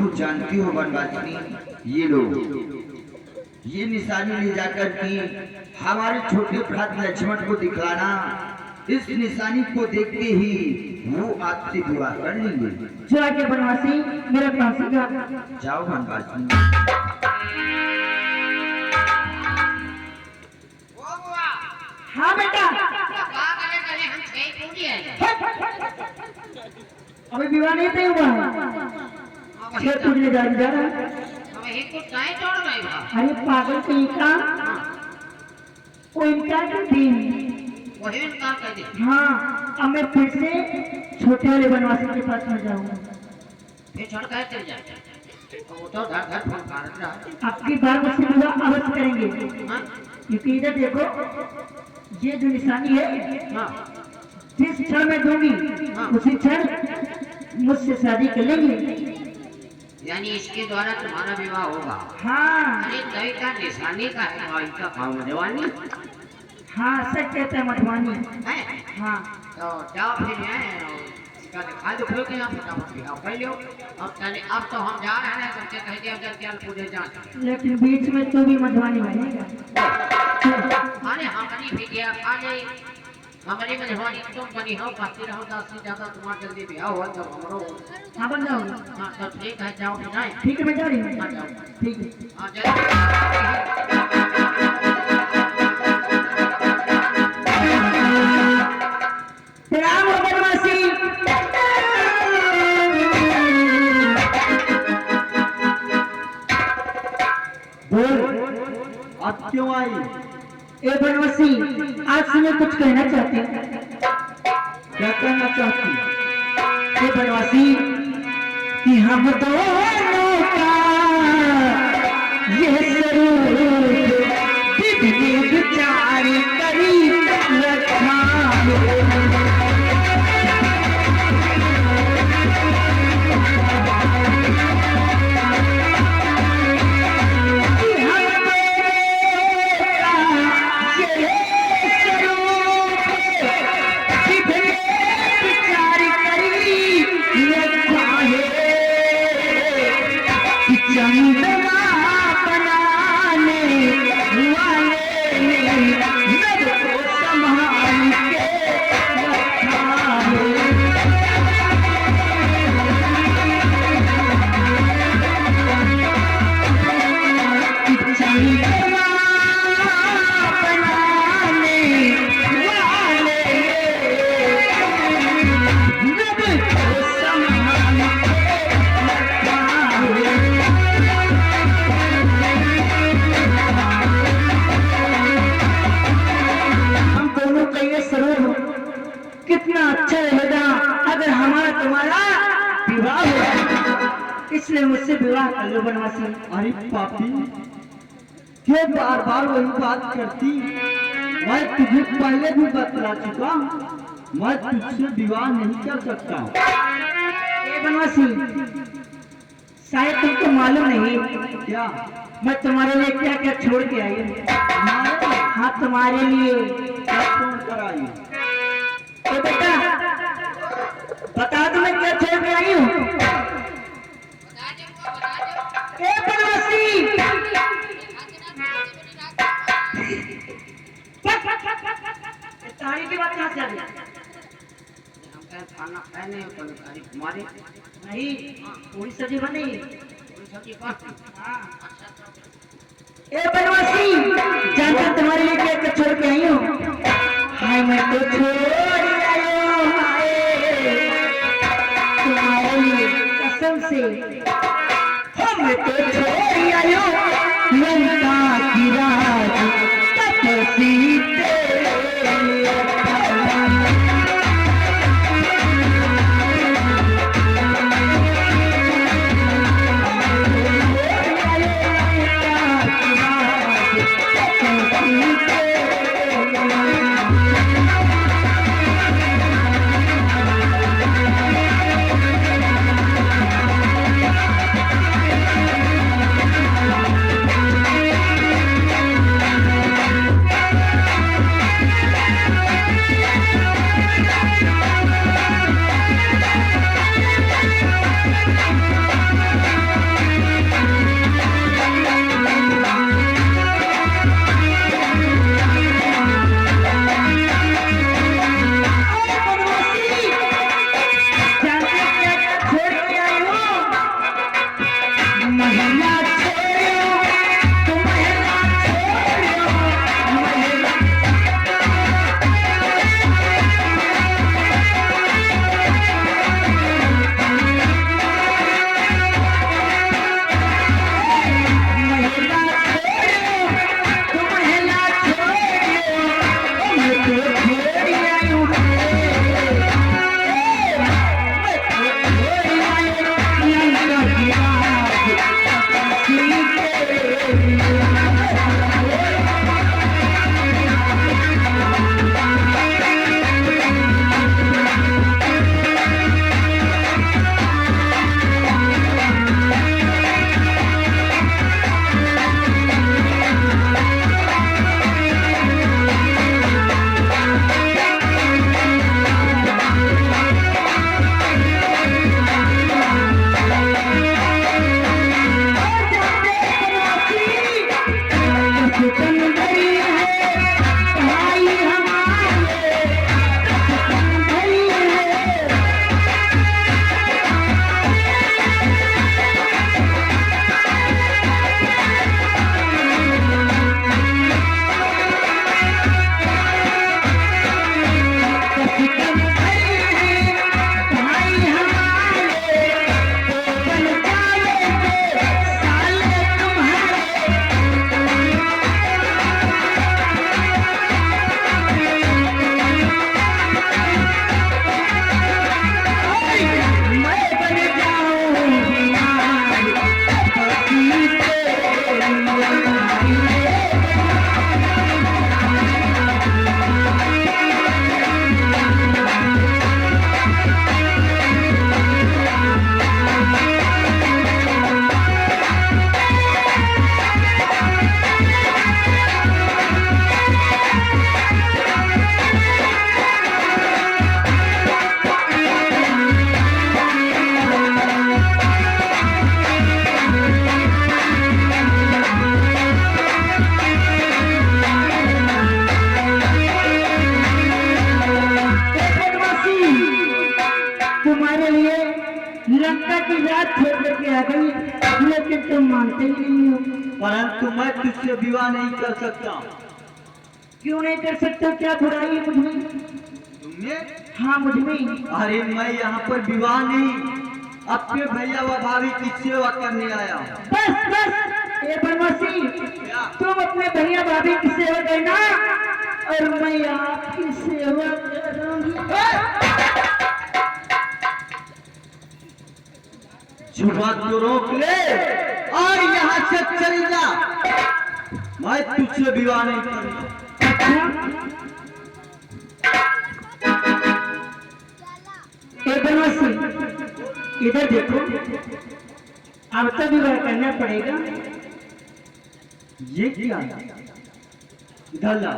तू जानती हो बनवासिनी, ये लो, ये निशानी ले जाकर के हमारे छोटे भ्रात लक्ष्मण को दिखलाना। इस निशानी को देखते ही वो आपसे विवाह कर लेंगे। जो आगे बनवासी मेरा पास का जाओ बनवासी। हाँ बेटा, अभी विवाह नहीं तय हुआ है, छह टूटने जा रहा है। अरे पागल कहीं का, वो इनकार कर दी। हाँ, अब मैं फिर से छोटे वाले बनवासी के पास में जाऊंगा। आपकी बार मुझसे विवाह अवश्य करेंगे, क्योंकि इधर देखो, ये जो निशानी है, जिस क्षण में दूंगी उसी क्षण मुझसे शादी कर लेंगे। यानी इसके द्वारा तुम्हारा विवाह होगा। हाँ, अरे दही का निशानी का है और इसका काम जवानी। हाँ, सच कहता है मधुवानी। है? हाँ, तो जाओ फिर इसका दिखा दो कि आप फटाफट विवाह कर लो। अब तो हम जा रहे हैं, तुमसे कह दिया जब चल पूरे जान। लेकिन बीच में तू भी मधुवानी बनेगा। अरे हमारी भी क्या आ गई, हमारी मधुवानी तुम बनी हो, बाकी रहो 10 से ज्यादा तुम्हारा जल्दी ब्याह हुआ तो हमरो। हाँ, बन जाऊंगा। हाँ तो ठीक है, जाओ फिर जाए। ठीक है, मैं जा रही हूँ। हाँ जाओ। ठीक है। हाँ जल्दी। प्रणाम हो बनवासी। बोल, अब क्यों आई? ए बनवासी, आज से मैं कुछ कहना चाहती हूँ। क्या कहना चाहती? ए बनवासी, कि हम दोनों का ये स्वरूप विधि विचार करी रखा है। कितना अच्छा रहेगा अगर हमारा तुम्हारा विवाह हो, इसलिए मुझसे विवाह कर लो बनवासी। अरे पापी, क्यों बार बार वही बात करती? मैं तुझे पहले भी बतला चुका, मैं तुझसे विवाह नहीं कर सकता। ए बनवासी, शायद तुमको मालूम नहीं क्या? मैं तुम्हारे लिए क्या क्या छोड़ के आई हूँ। हाँ, तुम्हारे लिए क्या छोड़ कर आई? तो बेटा बता दो मैं क्या छोड़ के आई हूँ। ए बनवासी, तारीख की बात कहाँ से आ गई? खाना खाने तुम्हारे नहीं, पूरी सब्जी बनी। ए बनवासी, जानकर तुम्हारे लिए क्या क्या छोड़ के आई हूँ। हाय मैं तो छोड़ आयो, हाय तुम्हारे लिए कसम से। हाँ, मैं तो छोड़ आयो लंका की राज तपस्वी तेरे। छोड़ करके आ गई, लेकिन तुम मानते ही नहीं हो। परंतु मैं तुझसे विवाह नहीं कर सकता। क्यों नहीं कर सकते? क्या बुराई है मुझमें? तुमने? हाँ मुझमें। अरे मैं यहाँ पर विवाह नहीं, अपने भैया व भाभी की सेवा करने आया हूँ। बस बस ये बनवासी, तुम अपने भैया भाभी की सेवा करना और मैं आपकी सेवा करूंगी। जुबान को रोक ले और यहाँ से चल जा। मैं तुझसे विवाह नहीं करूँगा। ये बनवासी, इधर देखो, अब तो विवाह करना पड़ेगा। ये क्या? इधर ला।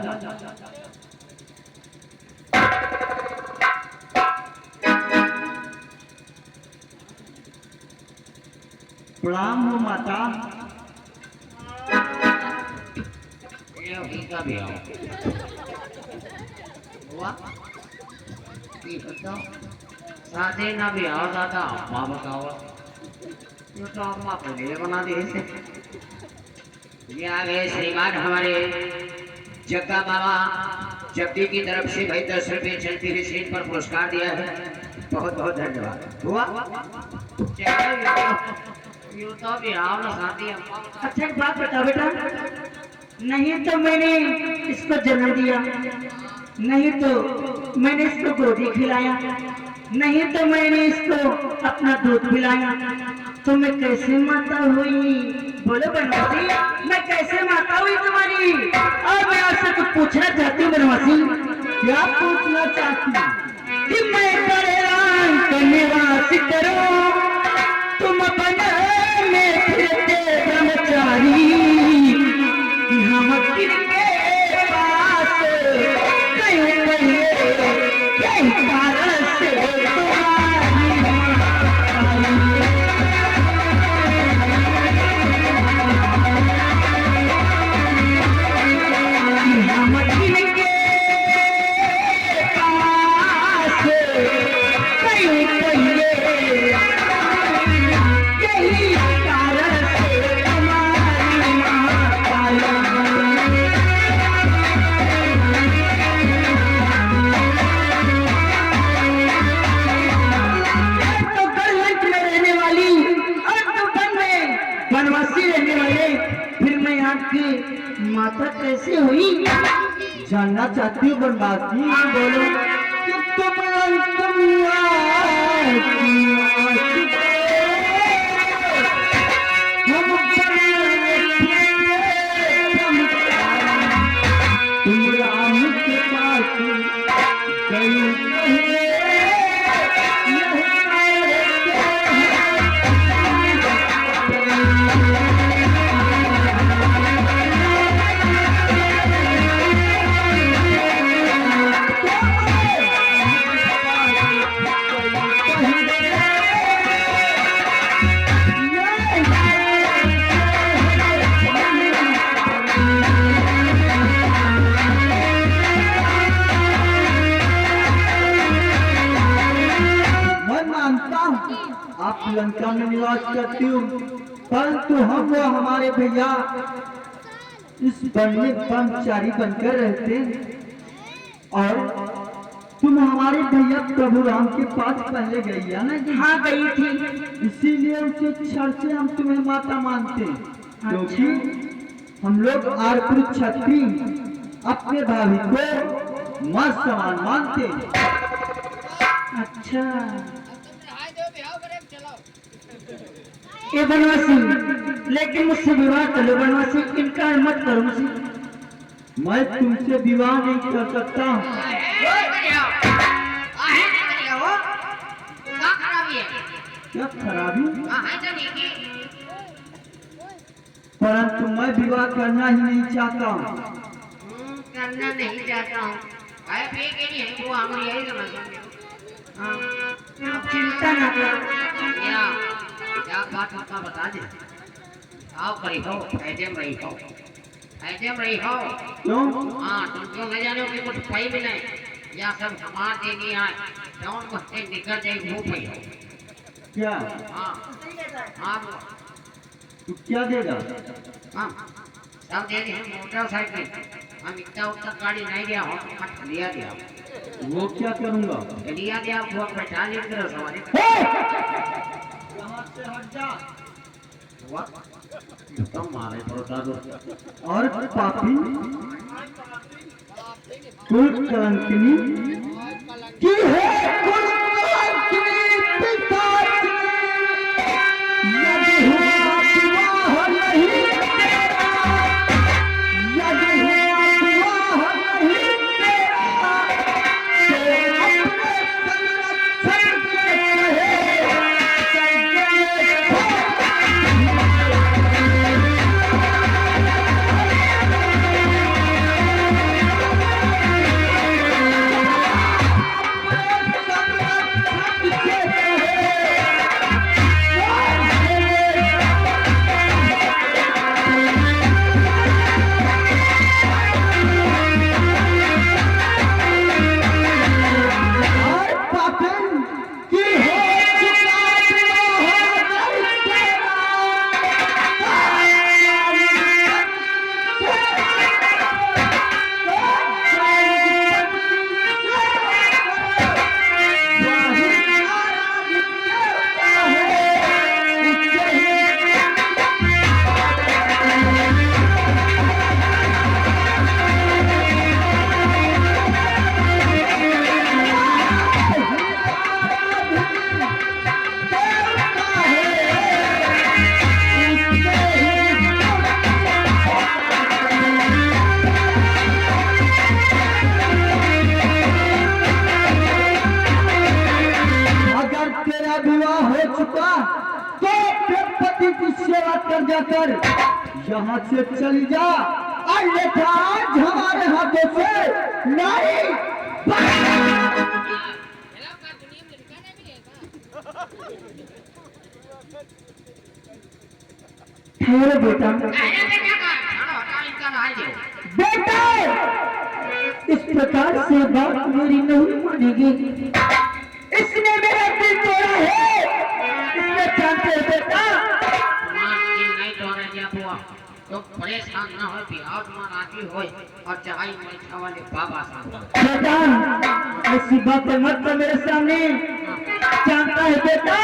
प्रणाम हो माता। ये भी का भी आओ हुआ ये बताओ सादे ना भी आओ दादा अम्मा बताओ ये तो अम्मा को ले बना दे ऐसे ये आ गए श्रीमान हमारे जग्गा बाबा जब्दी की तरफ से भाई 10 रुपये चलती हुई सीट पर पुरस्कार दिया है। बहुत बहुत धन्यवाद। हुआ ये तो भी आओ ना साथी अम्मा। अच्छा एक बात बताओ बेटा, नहीं तो मैंने इसको जन्म दिया, नहीं तो मैंने इसको गोदी खिलाया, नहीं तो मैंने इसको अपना दूध पिलाया, तो मैं कैसे माता हुई? बोलो बनवासी, मैं कैसे माता हुई तुम्हारी? और मैं आपसे कुछ पूछना चाहती हूँ बनवासी। क्या पूछना चाहती? कि मैं बड़े राम का निवास करूं, तुम बने में फिरते ब्रह्मचारी, कि हम किनके पास कहीं कहिए यही कारण से तुम्हारी कि हम किनके पास कहीं कहिए यही कारण से तुम्हारी माता। तो गलत में रहने वाली और तो वन में वनवासी रहने वाले, फिर मैं आपकी माता कैसे हुई? जानना चाहती हूँ बनवासी? हाँ बोलो। कि तुम तुम राम के पास गई आप लंका में निवास करती हूँ, परंतु हम वो हमारे भैया इस वन में ब्रह्मचारी बनकर रहते हैं। और तुम हमारे भैया प्रभु राम के पास पहले गई है ना? हाँ गई थी। इसीलिए उनके क्षण से हम तुम्हें माता मानते हैं, क्योंकि हम लोग आरपुर छत्री अपने भाभी को मां समान मानते हैं। अच्छा ये बनवासी, लेकिन मुझसे विवाह करो बनवासी, इनकार मत करो मुझसे। मैं तुमसे विवाह नहीं कर सकता। क्या खराबी? परंतु मैं विवाह करना ही नहीं चाहता हूँ। करना नहीं चाहता हूँ वो हम यही समझ आप चिंता ना करो। क्या बात आपका बता दे। आओ करी हो ऐसे में रही हो, ऐसे में रही हो। क्यों? हाँ तुम क्यों न जानो कि कुछ पाई भी नहीं, या सब हमार देनी है जौन बच्चे निकल जाए वो पाई हो। क्या? हाँ हाँ तू क्या देगा? हाँ सब दे दिए मोटरसाइकिल हम इतना उतना गाड़ी नहीं दिया हो मत लिया दिया वो क्या करूंगा? लिया दिया वो बैठा ले करो सवारी यहाँ से हट जा। हुआ तो मारे पड़ता दो और पापी कुल कलंकिनी की है, कुल कलंकिनी पिशाचिनी, यदि हुआ विवाह नहीं तेरा, यदि हुआ विवाह नहीं तेरा, तो अपने संरक्षण के कहे कर यहाँ से चली जा, अन्यथा आज हमारे हाथों से नहीं। ठहरो बेटा, बेटा इस प्रकार से बात मेरी नहीं मानेगी। इसने मेरा दिल तोड़ा है, इसने जानते हो बेटा तो परेशान ना हो बिहार में राजी हो और चाहे मैं वाले बाबा साहब बेटा ऐसी बातें मत कर मेरे सामने। जानता है बेटा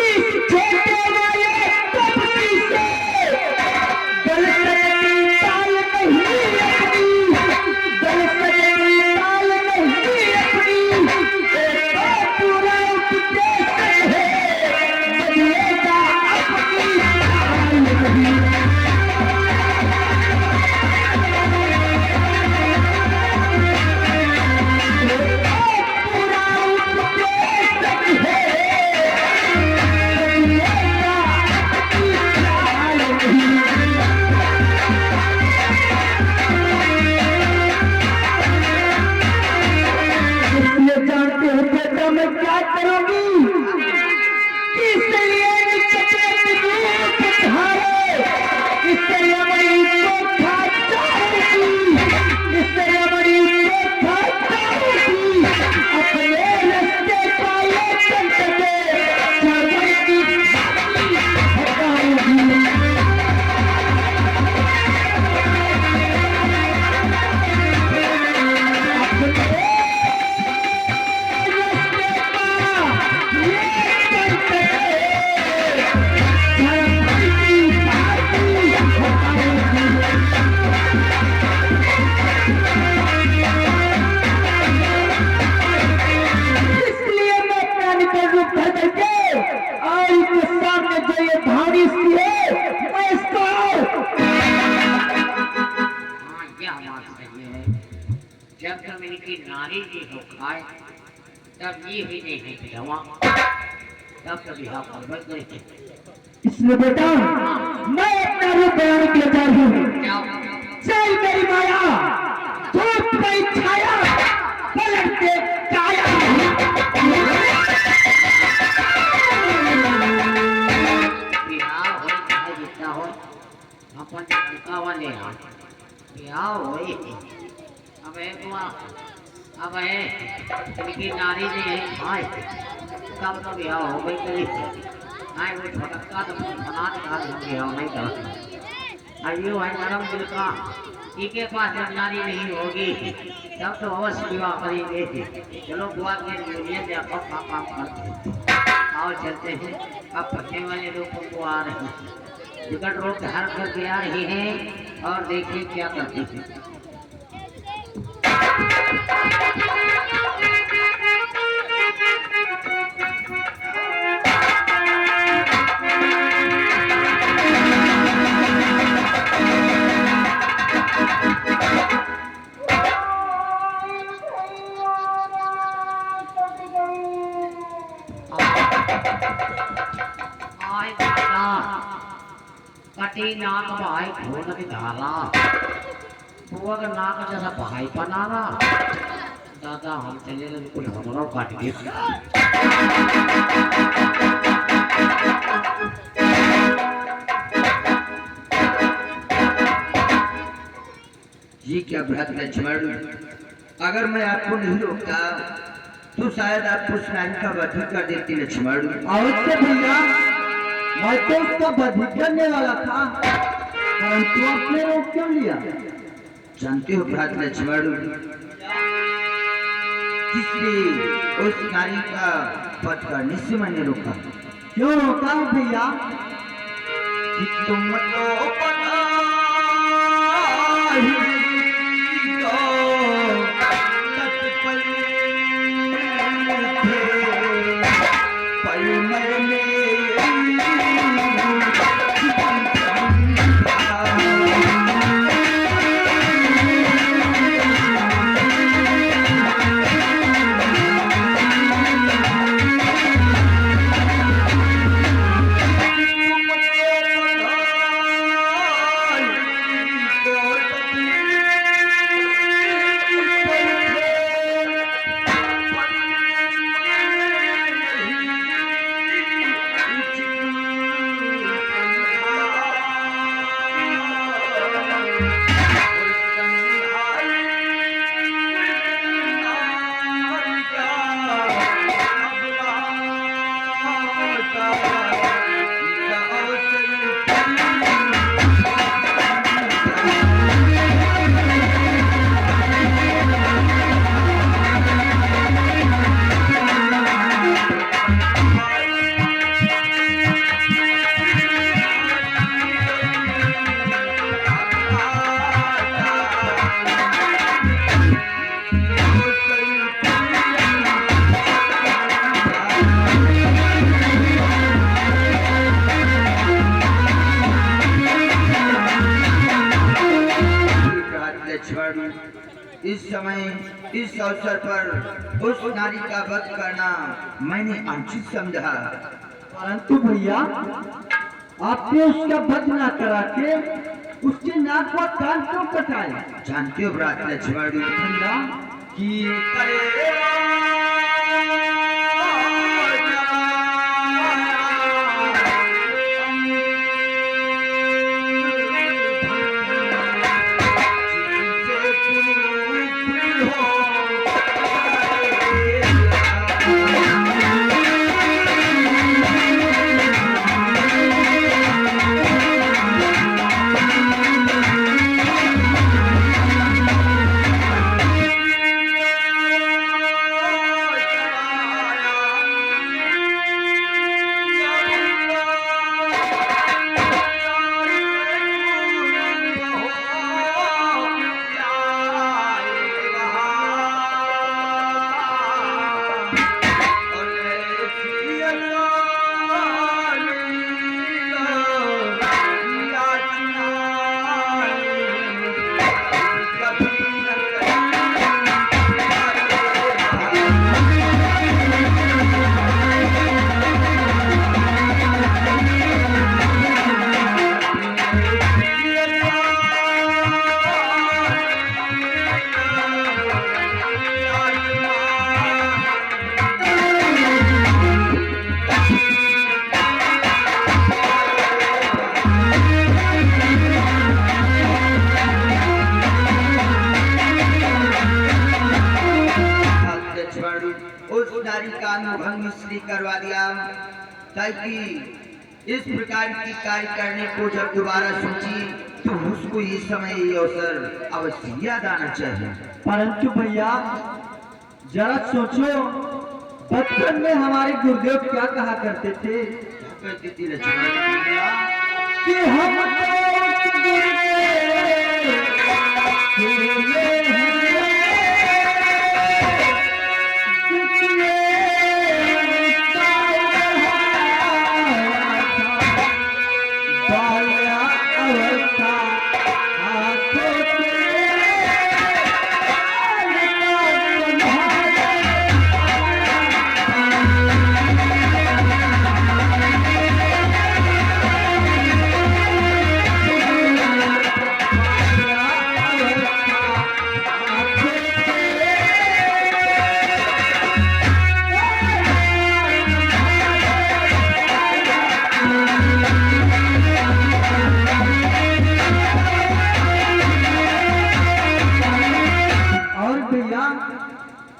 इस छोटे वाले कपटी से गलती टाल नहीं अपनी, गलती टाल नहीं अपनी, एक पूरा उपदेश है बदलेगा अपनी चाल नहीं। जब तक इनकी नारी की हो खाए तब ये ही नहीं है जवा तब कभी आप बर्बाद करेंगे। इसलिए बेटा मैं अपना रूप बयान के लिए तैयार हूँ। चल मेरी माया धूप में छाया पलट के काया। बिहार हो चाहे जितना हो अपन चुकावा ले आ बिहार हो अब है अब है इनकी नारी ने खाए तब तो बिहार हो गई करी नहीं वो छोटा तो बना दिखा दूंगी हम नहीं करते आइयो है नरम दिल का के पास जब नारी नहीं होगी तब तो अवश्य विवाह करेंगे चलो बुआ के लिए देखो काम करते आओ चलते हैं अब पकने वाले लोग को आ रहे हैं विकट रोग धार करके आ रही है और देखिए क्या करती है कटी नाक भाई खून की धारा बुआ का नाक जैसा भाई बनाना दादा हम चले कोई हमरो काट गए ये क्या भ्रात लक्ष्मण अगर मैं आपको नहीं रोकता तो शायद आप उस नारी का वध कर देती लक्ष्मण। अवश्य भैया मैं तो उसका वध करने वाला था परंतु आपने रोक क्यों लिया? जानते हो भ्रात लक्ष्मण किसने उस नारी का वध करने से मैंने रोका? क्यों रोका भैया? कि तुम तो पता ही इस समय इस अवसर पर उस नारी का वध करना मैंने अनुचित समझा। परंतु भैया आपने उसका वध न करा के उसके नाक व कान क्यों कटाए? जानते हो भ्रात लक्ष्मण भैया कि उस नारी का अनुभंग श्री करवा दिया ताकि इस प्रकार की कार्य करने को जब दोबारा सोची तो उसको ये समय ये अवसर अवश्य याद आना चाहिए। परंतु भैया जरा सोचो, बचपन में हमारे गुरुदेव क्या कहा करते थे क्या कहती थी लक्ष्मण कि हम तो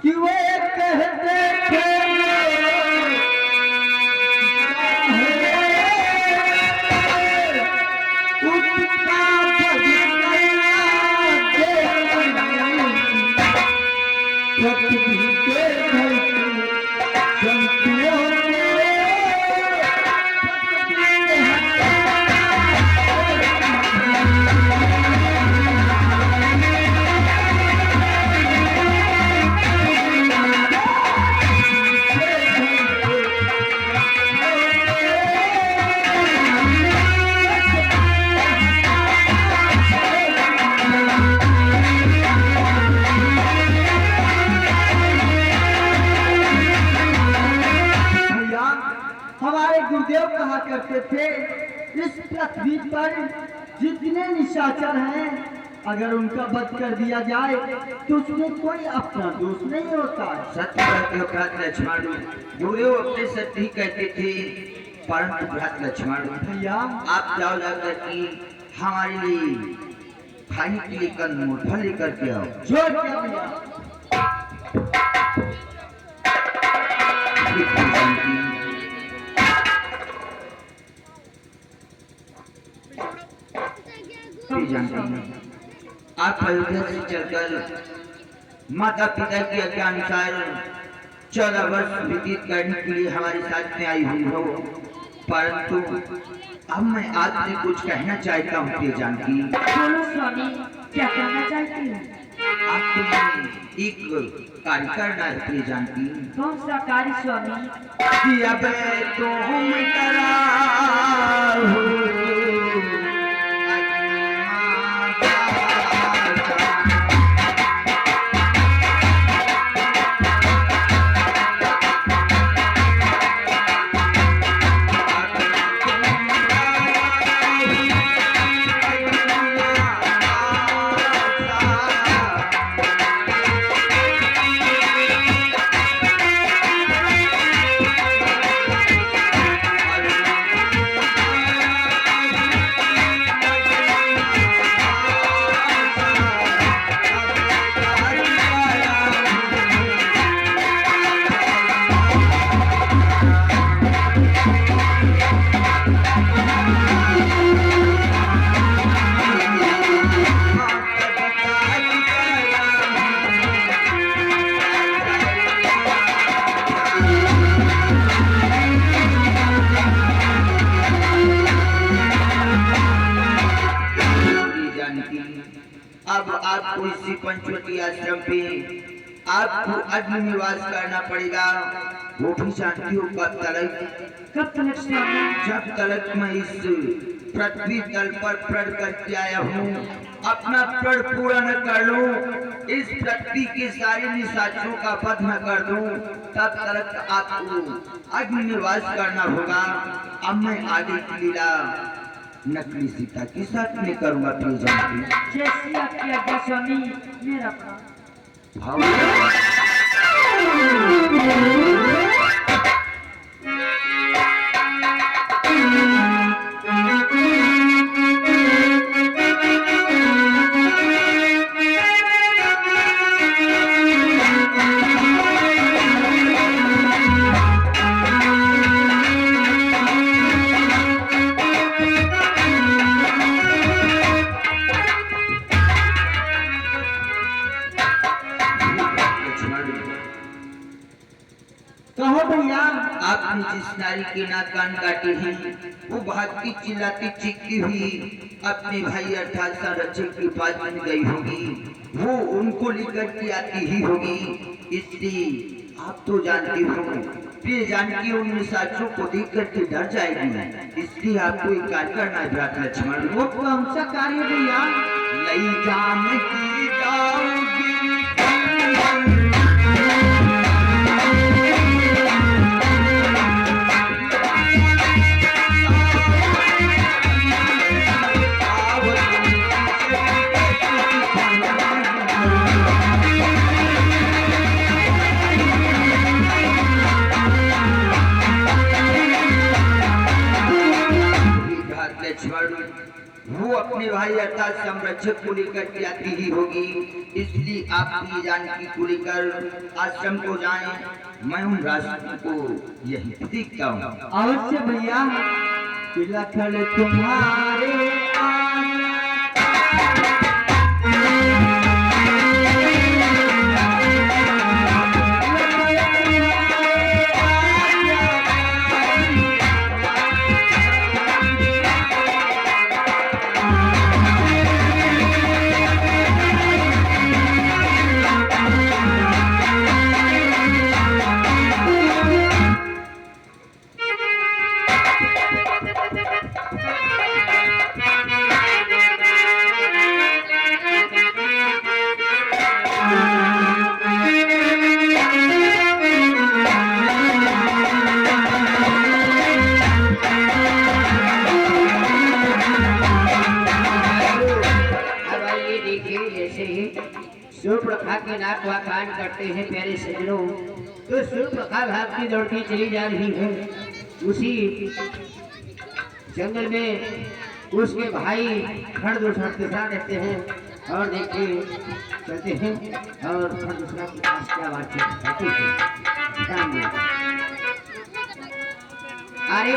कि वो कहते थे उसका पृथ्वी के हमारे गुरुदेव कहा करते थे, इस पृथ्वी पर जितने निशाचर हैं अगर उनका वध कर दिया जाए तो उसमें कोई अपना दोष नहीं होता। सत्य कहते हो भ्रात लक्ष्मण, गुरुदेव अपने सत्य ही कहते थे। परंतु भ्रात लक्ष्मण भैया आप जाओ जाकर के हमारे लिए खाने के लिए कंदमूल फल लेकर के आओ। जो क्या भैया आप अयोध्या से चलकर माता पिता की आज्ञा अनुसार 14 वर्ष व्यतीत करने के लिए हमारे साथ में आई हुई हो। परंतु अब मैं आपसे कुछ कहना चाहता हूँ प्रिय जानकी। बोलो स्वामी, क्या कहना चाहती हूँ? आपको मैं एक कार्य करना है प्रिय जानकी। कौन सा कार्य स्वामी? कि अब तुम कराओ अब आपको इसी पंचवटी आश्रम पे आपको अग्नि निवास करना पड़ेगा। वो भी जानती हो कब तलक स्वामी? जब तलक मैं इस पृथ्वी तल पर प्रण करके आया हूँ, अपना प्रण पूरा न कर लूं, इस पृथ्वी के सारे निशाचरों का वध न कर दूं, तब तलक आपको अग्नि निवास करना होगा। अब मैं आगे की लीला नकली सीता के साथ में करूंगा प्रिय जानकी। जैसी आपकी आज्ञा स्वामी, मेरा प्राण। आपने जिस नारी के नाक कान काटे हैं वो भागती चिल्लाती चीखती हुई अपने भाई अर्थात संरक्षक के पास बन गई होगी, वो उनको लेकर के आती ही होगी। इसलिए आप तो जानते हो प्रिय जानकी उन निशाचरों को देख करके डर जाएगी, इसलिए आपको एक कार्य करना है भ्रात लक्ष्मण। वो कौन सा कार्य भैया? लई जानकी जाओगी वो अपने भाई अर्थात संरक्षक को लेकर के आती ही होगी, इसलिए आप ये जानकी को लेकर आश्रम को जाएं। मैं उन रास्ते को यही देखता हूँ। अवश्य भैया, लखन तुम्हारे सूर्यप्रखा के नाक व कान करते हैं प्यारे सजनों, तो सूर्यप्रखा भागती दौड़ती चली जा रही है। उसी जंगल में उसके भाई हर दूसरा दूसरा रहते हैं और देखिए चलते हैं और हर दूसरा के पास क्या बातचीत होती है। अरे